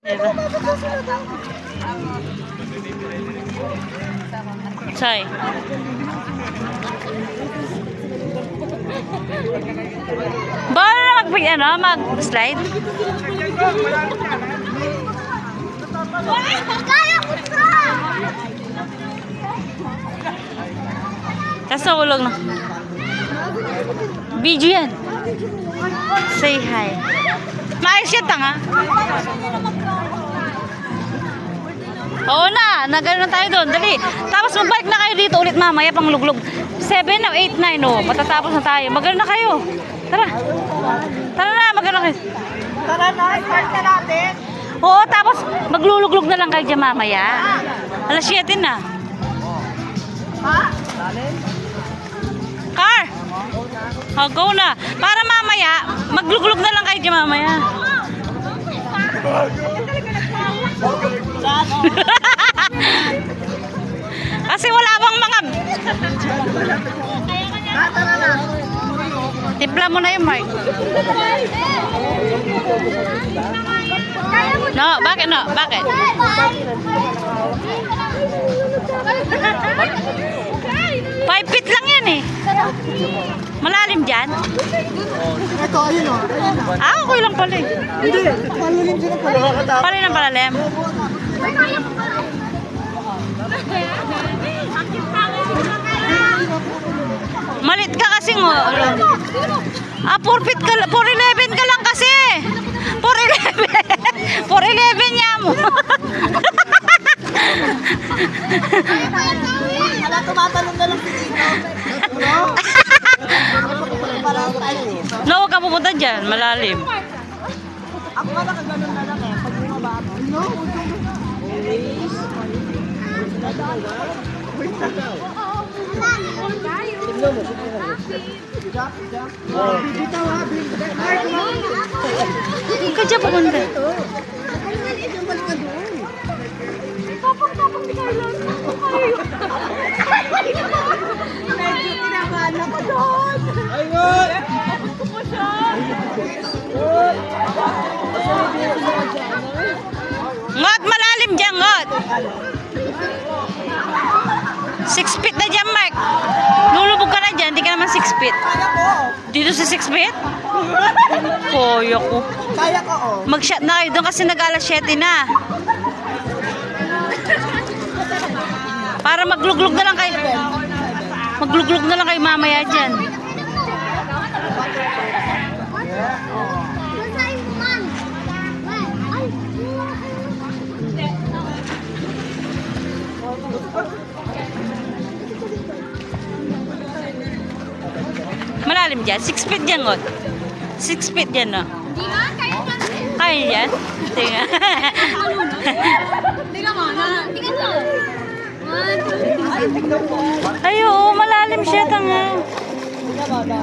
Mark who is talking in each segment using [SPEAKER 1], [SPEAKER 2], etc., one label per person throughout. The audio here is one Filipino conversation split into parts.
[SPEAKER 1] Say. Bala na mag-slide. Tapos nahulog na. Video yan. Say hi. Maayos yan, tanga. Oo na, nagano na tayo doon. Dali. Tapos magbalik na kayo dito ulit mamaya pang luglog. 7 o 8, 9 o. Matatapos na tayo. Magano na kayo. Tara. Tara na, magano kayo.
[SPEAKER 2] Tara na, start na natin.
[SPEAKER 1] Oo, tapos magluluglog na lang kayo dyan mamaya. Alas 7 na.
[SPEAKER 2] Ha?
[SPEAKER 1] Car! Oh, go na. Para mamaya, magluglog na lang kayo dyan mamaya. Kasi wala bang mga...
[SPEAKER 2] Tara na.
[SPEAKER 1] Timpla mo na yung Mark. No, bakit no? Bakit? 5 feet lang yan eh. Malalim dyan?
[SPEAKER 2] Ito, ayun o.
[SPEAKER 1] Ah, okay lang pala eh.
[SPEAKER 2] Hindi, palalim dyan ang pala.
[SPEAKER 1] Pala ng palalim. Malit ka kasi ngo. Ah, 4 feet ka, 4'11 ka lang kasi. 4'11. 4'11 niya mo.
[SPEAKER 2] Wala, tumatalong na lang si Tito. Parang tayo dito.
[SPEAKER 1] No, huwag ka pupunta dyan. Malalim.
[SPEAKER 2] Ako nga nakaganon na lang eh. Pag bumaba ako. No,
[SPEAKER 1] Huwag ka dyan pupunta.
[SPEAKER 2] Tapang-tapang ni Carlos. Medyo tinabahan ako doon. Ayun! Gusto ko siya.
[SPEAKER 1] Ngot, malalim dyan, ngot. 6 feet na dyan, Mark. Lulubog ka na dyan, di ka naman 6 feet.
[SPEAKER 2] Kaya ko.
[SPEAKER 1] Dito sa 6 feet? Koyo ko.
[SPEAKER 2] Kaya ko oh.
[SPEAKER 1] Mag-shot na kayo doon kasi nag-alas 7 na. Para magluglog na lang kayo. Magluglog na lang kayo mamaya dyan. Malalim dyan. 6 feet dyan, ngot. 6 feet dyan, no?
[SPEAKER 3] Di nga, kaya nga.
[SPEAKER 1] Kaya yan? Tingnan.
[SPEAKER 3] Tingnan mo na. Tingnan mo. 1, 2, 3.
[SPEAKER 1] Ay, oo, malalim siya, tanga.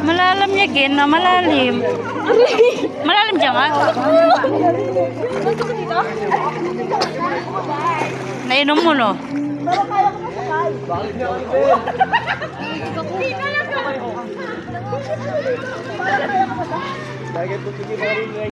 [SPEAKER 1] Malalim niya, Gen, na malalim. Malalim dyan, nga. Nainom mo, no?
[SPEAKER 2] Pero kaya ko masakay.
[SPEAKER 3] Hindi talaga.
[SPEAKER 2] Para kaya ko masakay.